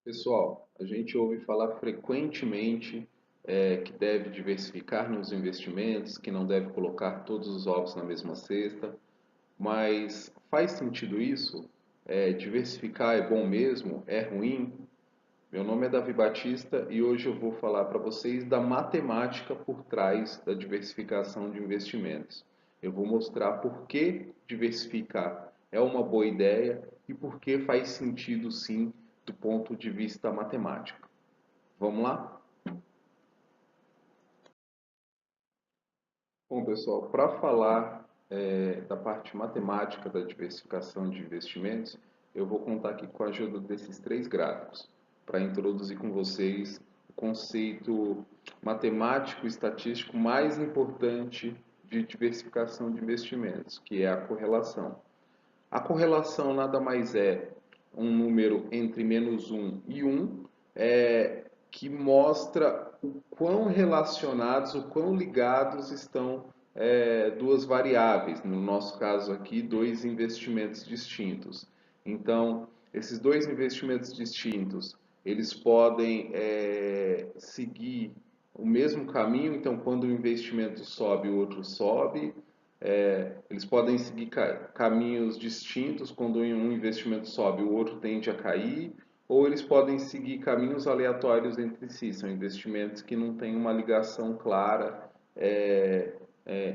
Pessoal, a gente ouve falar frequentemente que deve diversificar nos investimentos, que não deve colocar todos os ovos na mesma cesta, mas faz sentido isso? Diversificar é bom mesmo? É ruim? Meu nome é Davi Batista e hoje eu vou falar para vocês da matemática por trás da diversificação de investimentos. Eu vou mostrar por que diversificar é uma boa ideia e por que faz sentido sim do ponto de vista matemático. Vamos lá? Bom, pessoal, para falar da parte matemática da diversificação de investimentos, eu vou contar aqui com a ajuda desses três gráficos para introduzir com vocês o conceito matemático e estatístico mais importante de diversificação de investimentos, que é a correlação. A correlação nada mais é um número entre -1 e 1, que mostra o quão relacionados, o quão ligados estão duas variáveis, no nosso caso aqui, dois investimentos distintos. Então, esses dois investimentos distintos, eles podem seguir o mesmo caminho, então quando o investimento sobe, o outro sobe, eles podem seguir caminhos distintos, quando um investimento sobe, o outro tende a cair, ou eles podem seguir caminhos aleatórios entre si, são investimentos que não têm uma ligação clara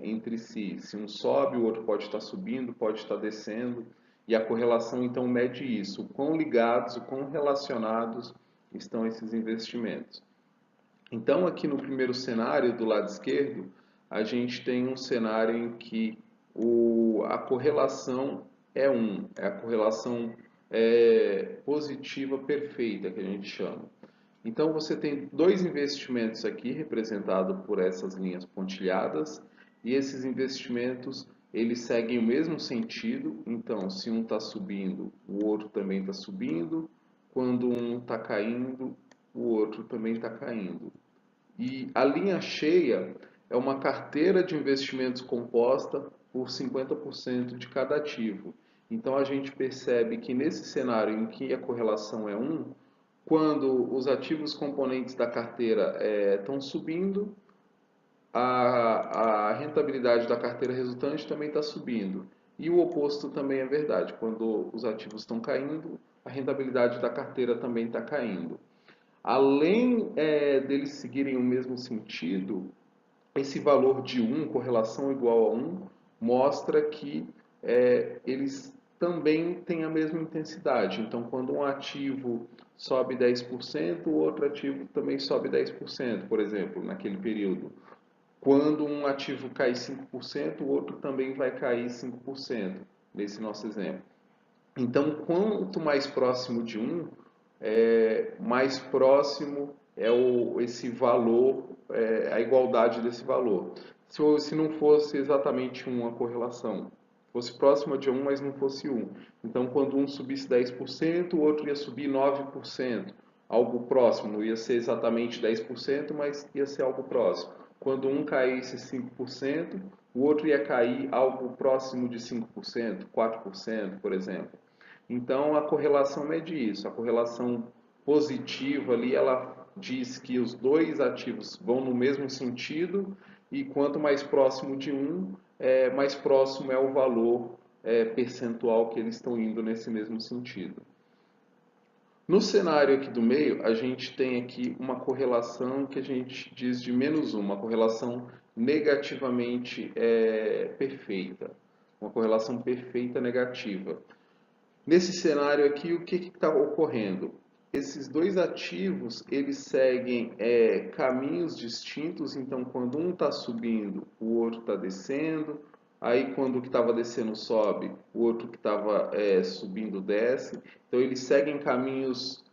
entre si. Se um sobe, o outro pode estar subindo, pode estar descendo, e a correlação então mede isso, o quão ligados, o quão relacionados estão esses investimentos. Então, aqui no primeiro cenário, do lado esquerdo, a gente tem um cenário em que a correlação é 1, é a correlação positiva perfeita, que a gente chama. Então, você tem dois investimentos aqui, representados por essas linhas pontilhadas, e esses investimentos, eles seguem o mesmo sentido. Então, se um está subindo, o outro também está subindo. Quando um está caindo, o outro também está caindo. E a linha cheia é uma carteira de investimentos composta por 50% de cada ativo. Então a gente percebe que nesse cenário em que a correlação é 1, quando os ativos componentes da carteira estão subindo, a rentabilidade da carteira resultante também está subindo. E o oposto também é verdade. Quando os ativos estão caindo, a rentabilidade da carteira também está caindo. Além deles seguirem o mesmo sentido, esse valor de 1, correlação igual a 1, mostra que eles também têm a mesma intensidade. Então, quando um ativo sobe 10%, o outro ativo também sobe 10%, por exemplo, naquele período. Quando um ativo cai 5%, o outro também vai cair 5%, nesse nosso exemplo. Então, quanto mais próximo de 1, mais próximo é esse valor, a igualdade desse valor. Se não fosse exatamente uma correlação, fosse próxima de 1, mas não fosse 1. Então, quando um subisse 10%, o outro ia subir 9%. Algo próximo, não ia ser exatamente 10%, mas ia ser algo próximo. Quando um caísse 5%, o outro ia cair algo próximo de 5%, 4%, por exemplo. Então, a correlação mede isso. A correlação positiva ali, ela diz que os dois ativos vão no mesmo sentido e quanto mais próximo de um, mais próximo é o valor percentual que eles estão indo nesse mesmo sentido. No cenário aqui do meio, a gente tem aqui uma correlação que a gente diz de -1, uma correlação negativamente perfeita, uma correlação perfeita negativa. Nesse cenário aqui, o que está ocorrendo? Esses dois ativos, eles seguem caminhos distintos, então quando um está subindo, o outro está descendo, aí quando o que estava descendo sobe, o outro que estava subindo desce, então eles seguem caminhos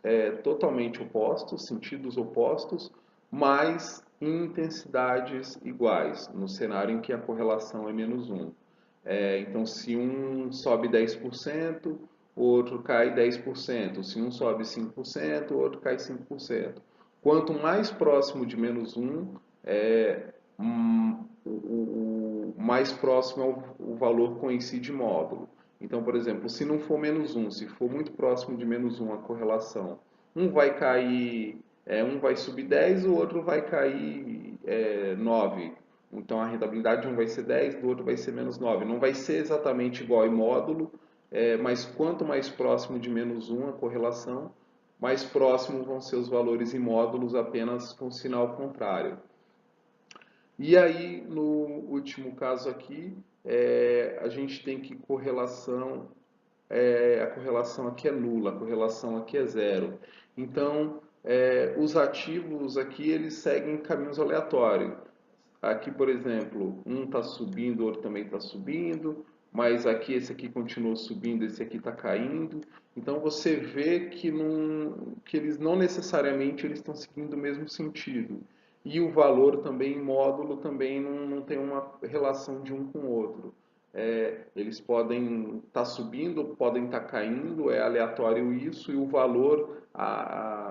totalmente opostos, sentidos opostos, mas em intensidades iguais, no cenário em que a correlação é -1. Então, se um sobe 10%, o outro cai 10%. Se um sobe 5%, o outro cai 5%. Quanto mais próximo de -1, o mais próximo é o valor coincide módulo. Então, por exemplo, se não for -1, se for muito próximo de -1 a correlação, Um vai cair, um vai subir 10, o outro vai cair 9. Então a rentabilidade de um vai ser 10, do outro vai ser menos 9. Não vai ser exatamente igual em módulo, mas quanto mais próximo de menos 1 a correlação, mais próximo vão ser os valores em módulos apenas com sinal contrário. E aí, no último caso aqui, a gente tem que a correlação aqui é nula, a correlação aqui é zero. Então, os ativos aqui, eles seguem caminhos aleatórios. Aqui, por exemplo, um está subindo, o outro também está subindo, mas aqui esse aqui continuou subindo, esse aqui está caindo. Então você vê que eles não necessariamente eles estão seguindo o mesmo sentido. E o valor também em módulo também não tem uma relação de um com o outro. Eles podem estar subindo, podem estar caindo, é aleatório isso, e o valor,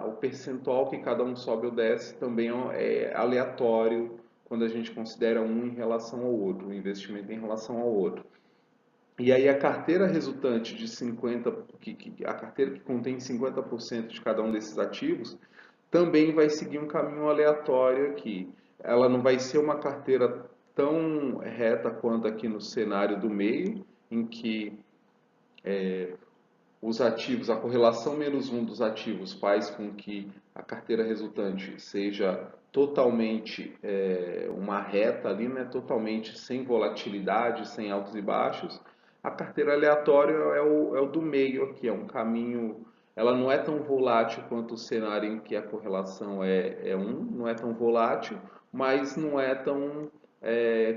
o percentual que cada um sobe ou desce também é aleatório quando a gente considera um em relação ao outro, o investimento em relação ao outro. E aí a carteira resultante de 50, a carteira que contém 50% de cada um desses ativos, também vai seguir um caminho aleatório aqui. Ela não vai ser uma carteira tão reta quanto aqui no cenário do meio, em que os ativos, a correlação menos um dos ativos faz com que a carteira resultante seja totalmente uma reta ali, né? Totalmente sem volatilidade, sem altos e baixos. A carteira aleatória é o do meio aqui, é um caminho. Ela não é tão volátil quanto o cenário em que a correlação é 1, não é tão volátil, mas não é tão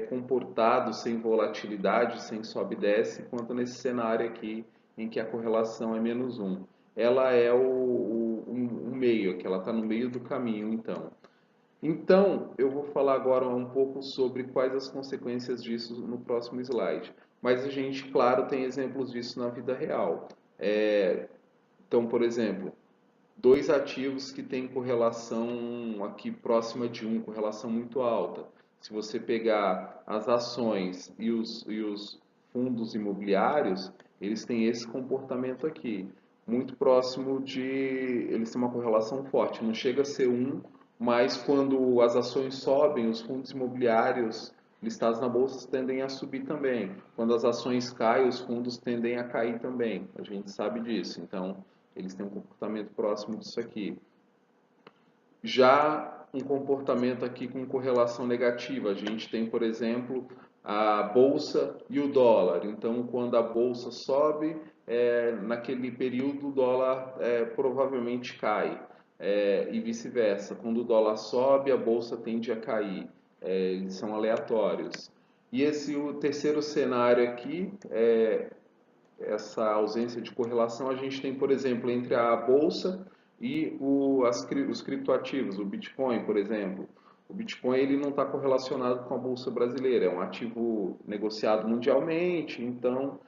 comportado, sem volatilidade, sem sobe e desce, quanto nesse cenário aqui em que a correlação é menos 1. Ela é o meio, que ela está no meio do caminho, então. Então, eu vou falar agora um pouco sobre quais as consequências disso no próximo slide. Mas a gente, claro, tem exemplos disso na vida real. Então, por exemplo, dois ativos que têm correlação aqui próxima de 1, correlação muito alta. Se você pegar as ações e os fundos imobiliários, eles têm esse comportamento aqui, muito próximo de. Eles têm uma correlação forte, não chega a ser 1, mas quando as ações sobem, os fundos imobiliários listados na bolsa tendem a subir também. Quando as ações caem, os fundos tendem a cair também. A gente sabe disso. Então, eles têm um comportamento próximo disso aqui. Já um comportamento aqui com correlação negativa, a gente tem, por exemplo, a bolsa e o dólar. Então, quando a bolsa sobe, naquele período o dólar provavelmente cai, e vice-versa. Quando o dólar sobe, a bolsa tende a cair. Eles são aleatórios. E o terceiro cenário aqui, essa ausência de correlação, a gente tem, por exemplo, entre a bolsa e os criptoativos, o Bitcoin, por exemplo. O Bitcoin ele não está correlacionado com a bolsa brasileira, é um ativo negociado mundialmente, então,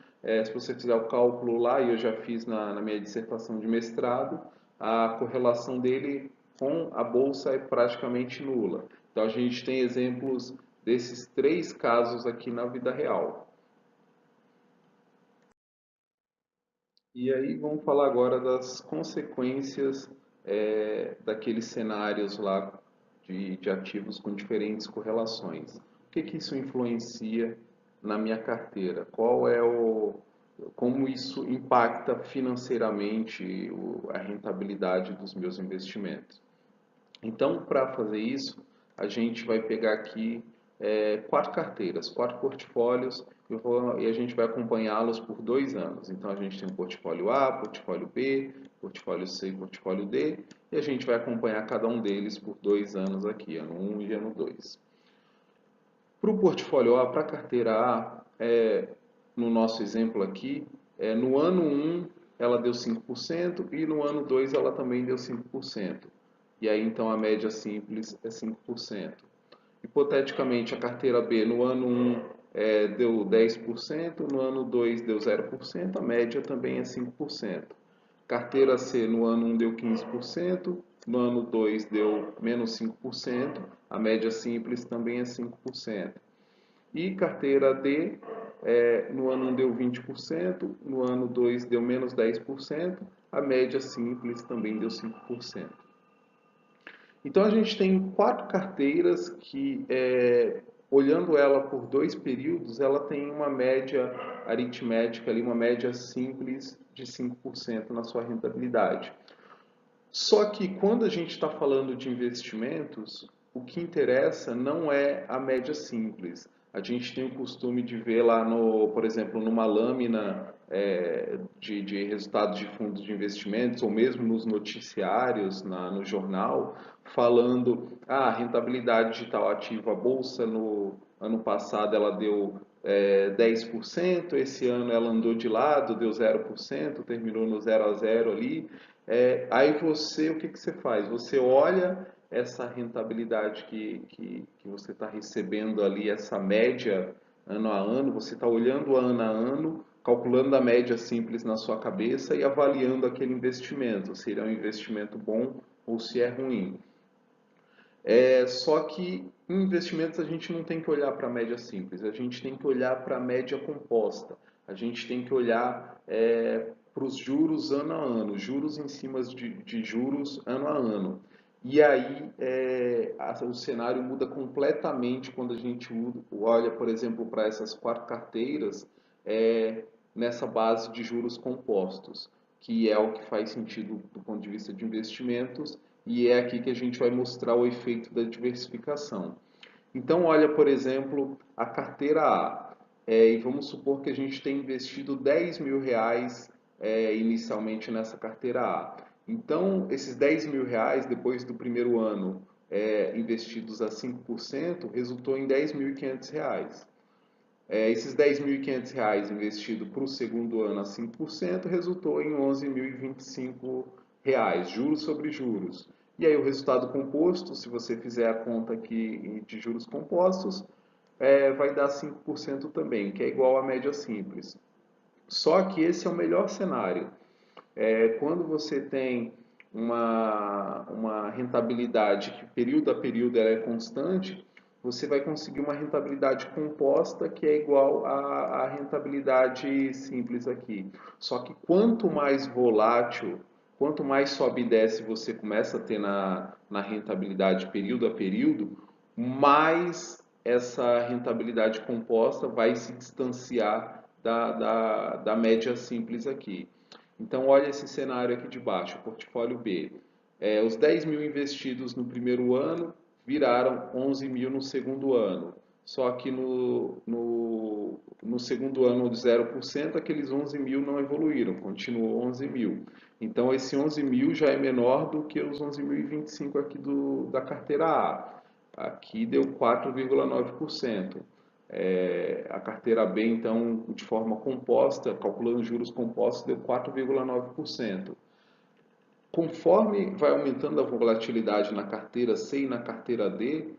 se você fizer o cálculo lá, e eu já fiz na minha dissertação de mestrado, a correlação dele com a bolsa é praticamente nula. Então, a gente tem exemplos desses três casos aqui na vida real. E aí vamos falar agora das consequências daqueles cenários lá de ativos com diferentes correlações. O que que isso influencia na minha carteira? Como isso impacta financeiramente a rentabilidade dos meus investimentos? Então, para fazer isso, a gente vai pegar aqui quatro carteiras, quatro portfólios, e a gente vai acompanhá-los por 2 anos. Então, a gente tem o portfólio A, portfólio B, portfólio C e portfólio D, e a gente vai acompanhar cada um deles por 2 anos aqui, ano 1 e ano 2. Para o portfólio A, para a carteira A, no nosso exemplo aqui, no ano 1 ela deu 5% e no ano 2 ela também deu 5%. E aí então a média simples é 5%. Hipoteticamente, a carteira B no ano 1 deu 10%, no ano 2 deu 0%, a média também é 5%. Carteira C no ano 1 deu 15%, no ano 2 deu menos 5%, a média simples também é 5%. E carteira D, no ano 1 deu 20%, no ano 2 deu menos 10%, a média simples também deu 5%. Então a gente tem 4 carteiras que, olhando ela por 2 períodos, ela tem uma média aritmética ali, uma média simples de 5% na sua rentabilidade. Só que quando a gente está falando de investimentos, o que interessa não é a média simples. A gente tem o costume de ver lá, por exemplo, numa lâmina de resultados de fundos de investimentos, ou mesmo nos noticiários, no jornal, falando a rentabilidade de tal ativo. A bolsa no ano passado ela deu 10%, esse ano ela andou de lado, deu 0%, terminou no 0 a 0 ali. Aí você, o que você faz? Você olha essa rentabilidade que você está recebendo ali, essa média ano a ano, você está olhando ano a ano, calculando a média simples na sua cabeça e avaliando aquele investimento, se ele é um investimento bom ou se é ruim. Só que em investimentos a gente não tem que olhar para a média simples, a gente tem que olhar para a média composta, a gente tem que olhar para os juros ano a ano, juros em cima de juros ano a ano. E aí o cenário muda completamente quando a gente olha, por exemplo, para essas 4 carteiras nessa base de juros compostos, que é o que faz sentido do ponto de vista de investimentos, e é aqui que a gente vai mostrar o efeito da diversificação. Então, olha, por exemplo, a carteira A. E vamos supor que a gente tem investido R$ 10.000 inicialmente nessa carteira A. Então, esses R$ 10.000, depois do primeiro ano, investidos a 5%, resultou em R$ 10.500. Esses R$ 10.500 investidos para o segundo ano a 5% resultou em R$ 11.025, juros sobre juros. E aí o resultado composto, se você fizer a conta aqui de juros compostos, vai dar 5% também, que é igual à média simples. Só que esse é o melhor cenário. Quando você tem uma rentabilidade que período a período ela é constante, você vai conseguir uma rentabilidade composta que é igual à rentabilidade simples aqui. Só que quanto mais volátil, quanto mais sobe e desce você começa a ter na rentabilidade período a período, mais essa rentabilidade composta vai se distanciar da média simples aqui. Então, olha esse cenário aqui de baixo, portfólio B. Os 10.000 investidos no primeiro ano viraram 11.000 no segundo ano. Só que no segundo ano de 0%, aqueles 11.000 não evoluíram, continuou 11.000. Então, esse 11.000 já é menor do que os 11.025 aqui da carteira A. Aqui deu 4,9%. A carteira B, então, de forma composta, calculando juros compostos, deu 4,9%. Conforme vai aumentando a volatilidade na carteira C e na carteira D,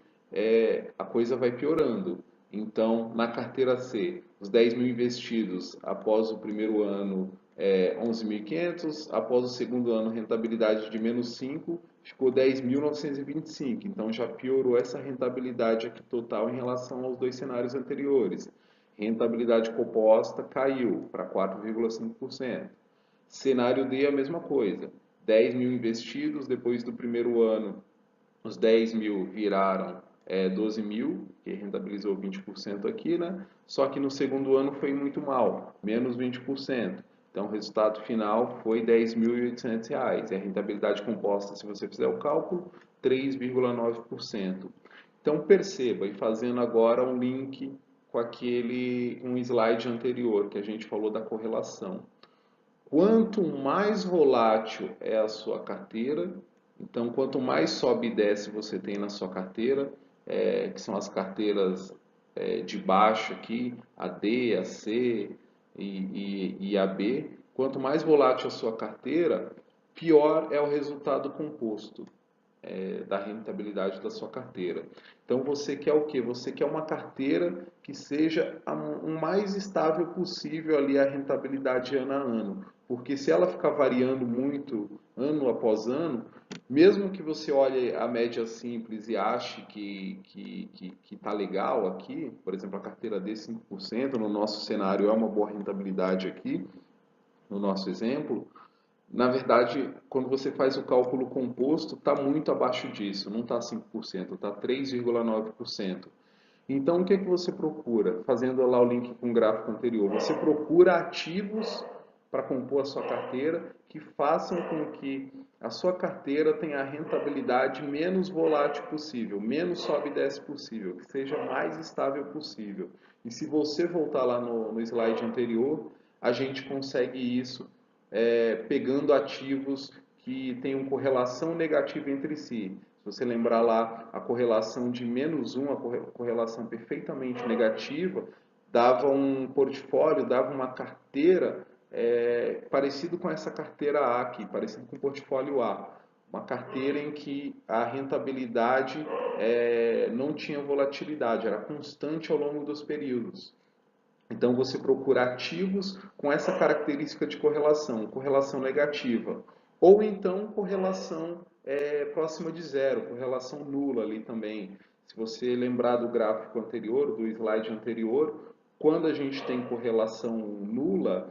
a coisa vai piorando. Então, na carteira C, os 10.000 investidos após o primeiro ano, 11.500, após o segundo ano, rentabilidade de menos 5, ficou 10.925. Então, já piorou essa rentabilidade aqui total em relação aos 2 cenários anteriores. Rentabilidade composta caiu para 4,5%. Cenário D, a mesma coisa. 10.000 investidos, depois do primeiro ano, os 10.000 viraram 12.000, que rentabilizou 20% aqui, né? Só que no segundo ano foi muito mal, menos 20%. Então, o resultado final foi R$ 10.800. E a rentabilidade composta, se você fizer o cálculo, 3,9%. Então, perceba, e fazendo agora um link com um slide anterior, que a gente falou da correlação. Quanto mais volátil é a sua carteira, então quanto mais sobe e desce você tem na sua carteira, que são as carteiras de baixo aqui, a D, a C e a B, quanto mais volátil a sua carteira, pior é o resultado composto da rentabilidade da sua carteira. Então você quer o quê? Você quer uma carteira que seja o mais estável possível ali a rentabilidade ano a ano. Porque se ela ficar variando muito ano após ano, mesmo que você olhe a média simples e ache que está legal aqui, por exemplo, a carteira D 5%, no nosso cenário é uma boa rentabilidade aqui, no nosso exemplo, Na verdade, quando você faz o cálculo composto, está muito abaixo disso, não está 5%, está 3,9%. Então, o que é que você procura? Fazendo lá o link com o gráfico anterior, você procura ativos para compor a sua carteira que façam com que a sua carteira tenha a rentabilidade menos volátil possível, menos sobe e desce possível, que seja mais estável possível. E se você voltar lá no slide anterior, a gente consegue isso pegando ativos que tenham correlação negativa entre si. Se você lembrar lá a correlação de -1, a correlação perfeitamente negativa, dava um portfólio, dava uma carteira parecido com essa carteira A aqui, parecido com o portfólio A. Uma carteira em que a rentabilidade não tinha volatilidade, era constante ao longo dos períodos. Então você procura ativos com essa característica de correlação, correlação negativa, ou então correlação próxima de zero, correlação nula ali também. Se você lembrar do gráfico anterior, do slide anterior, quando a gente tem correlação nula,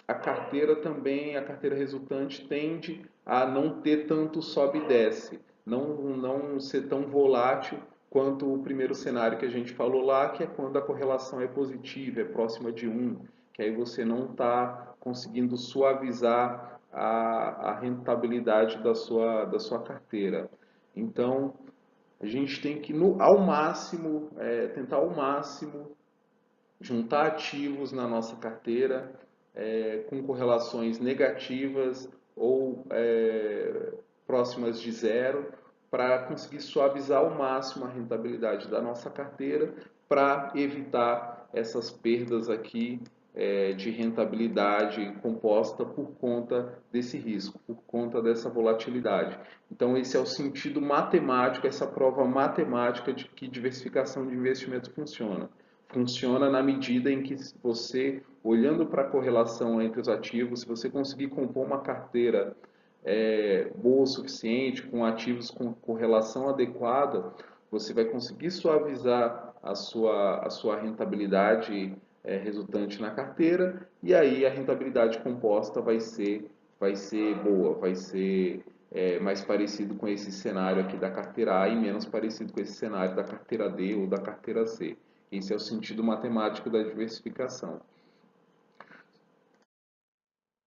a carteira também, a carteira resultante tende a não ter tanto sobe e desce, não ser tão volátil quanto o primeiro cenário que a gente falou lá, que é quando a correlação é positiva, é próxima de 1, que aí você não está conseguindo suavizar a rentabilidade da sua carteira. Então, a gente tem que, ao máximo, tentar ao máximo juntar ativos na nossa carteira com correlações negativas ou próximas de zero, para conseguir suavizar ao máximo a rentabilidade da nossa carteira, para evitar essas perdas aqui de rentabilidade composta por conta desse risco, por conta dessa volatilidade. Então, esse é o sentido matemático, essa prova matemática de que diversificação de investimentos funciona. Funciona na medida em que você, olhando para a correlação entre os ativos, se você conseguir compor uma carteira boa o suficiente, com ativos com correlação adequada, você vai conseguir suavizar a sua rentabilidade resultante na carteira, e aí a rentabilidade composta vai ser boa, vai ser mais parecido com esse cenário aqui da carteira A e menos parecido com esse cenário da carteira D ou da carteira C. Esse é o sentido matemático da diversificação.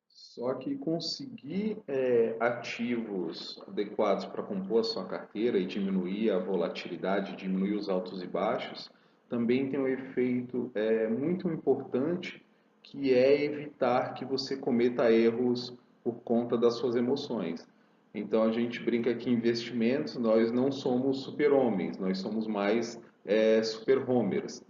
Só que conseguir ativos adequados para compor a sua carteira e diminuir a volatilidade, diminuir os altos e baixos, também tem um efeito muito importante, que é evitar que você cometa erros por conta das suas emoções. Então a gente brinca que em investimentos nós não somos super-homens, nós somos mais super-homers.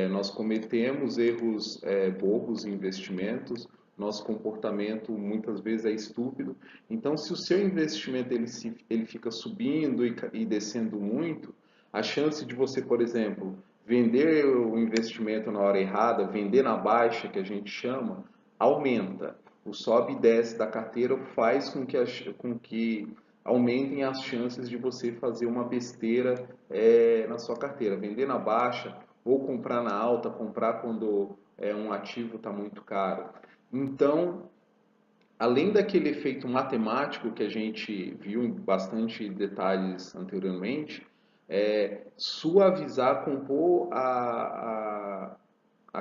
Nós cometemos erros bobos em investimentos, nosso comportamento muitas vezes é estúpido. Então, se o seu investimento ele fica subindo e descendo muito, a chance de você, por exemplo, vender o investimento na hora errada, vender na baixa, que a gente chama, aumenta. O sobe e desce da carteira faz com que aumentem as chances de você fazer uma besteira na sua carteira. Vender na baixa ou comprar na alta, comprar quando um ativo está muito caro. Então, além daquele efeito matemático que a gente viu em bastante detalhes anteriormente, suavizar, compor a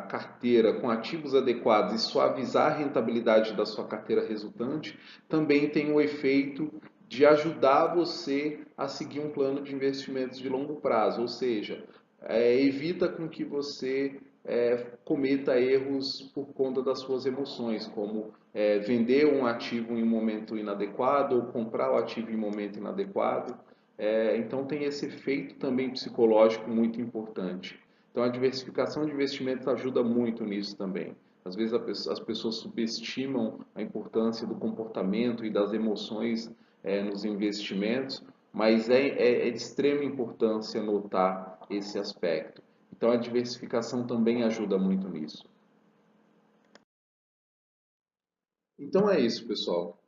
carteira com ativos adequados e suavizar a rentabilidade da sua carteira resultante, também tem o efeito de ajudar você a seguir um plano de investimentos de longo prazo, ou seja, evita com que você cometa erros por conta das suas emoções, como vender um ativo em um momento inadequado ou comprar o ativo em um momento inadequado. Então tem esse efeito também psicológico muito importante. Então a diversificação de investimentos ajuda muito nisso também. Às vezes as pessoas subestimam a importância do comportamento e das emoções nos investimentos, mas é de extrema importância notar esse aspecto. Então a diversificação também ajuda muito nisso. Então é isso, pessoal.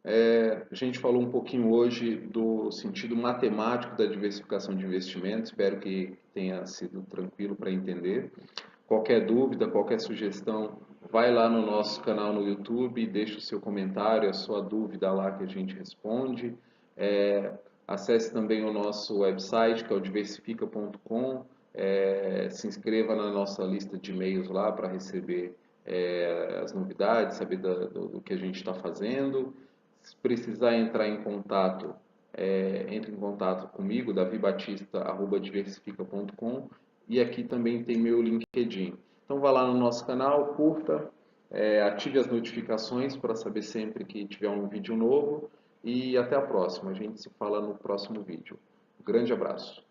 A gente falou um pouquinho hoje do sentido matemático da diversificação de investimentos. Espero que tenha sido tranquilo para entender. Qualquer dúvida, qualquer sugestão, vai lá no nosso canal no YouTube, deixa o seu comentário, a sua dúvida lá que a gente responde. Acesse também o nosso website, que é o diversifica.com. Se inscreva na nossa lista de e-mails lá para receber as novidades, saber do que a gente está fazendo. Se precisar entrar em contato, entre em contato comigo, davibatista@diversifica.com, e aqui também tem meu LinkedIn. Então vá lá no nosso canal, curta, ative as notificações para saber sempre que tiver um vídeo novo, e até a próxima. A gente se fala no próximo vídeo. Um grande abraço.